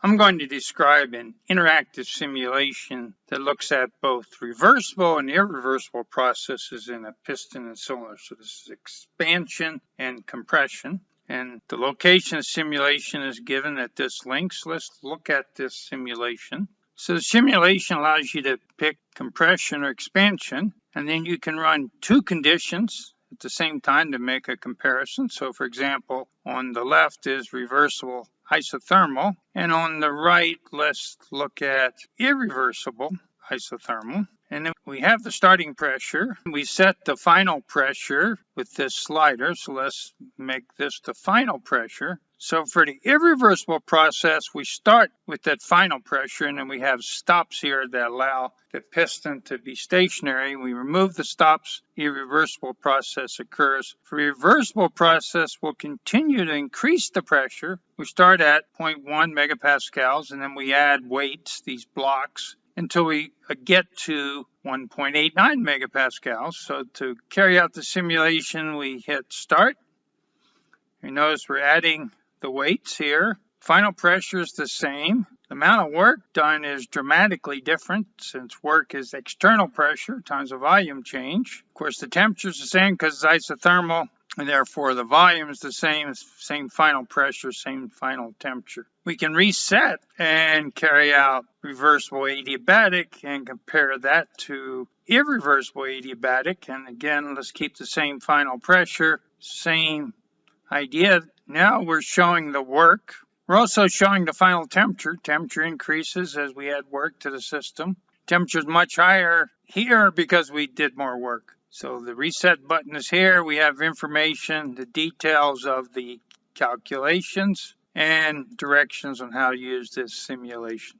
I'm going to describe an interactive simulation that looks at both reversible and irreversible processes in a piston and cylinder. So this is expansion and compression. And the location of simulation is given at this link. So let's look at this simulation. So the simulation allows you to pick compression or expansion, and then you can run two conditions at the same time to make a comparison. So for example, on the left is reversible isothermal, and on the right, let's look at irreversible isothermal. And then we have the starting pressure. We set the final pressure with this slider. So let's make this the final pressure. So for the irreversible process, we start with that final pressure, and then we have stops here that allow the piston to be stationary. We remove the stops, irreversible process occurs. For reversible process, we'll continue to increase the pressure. We start at 0.1 megapascals, and then we add weights, these blocks, until we get to 1.89 megapascals. So to carry out the simulation, we hit start. You notice we're adding the weights here. Final pressure is the same. The amount of work done is dramatically different since work is external pressure times the volume change. Of course, the temperature is the same because it's isothermal, and therefore the volume is the same final pressure, same final temperature. We can reset and carry out reversible adiabatic and compare that to irreversible adiabatic. And again, let's keep the same final pressure, same idea. Now we're showing the work. We're also showing the final temperature. Temperature increases as we add work to the system. Temperature is much higher here because we did more work. So the reset button is here. We have information, the details of the calculations, and directions on how to use this simulation.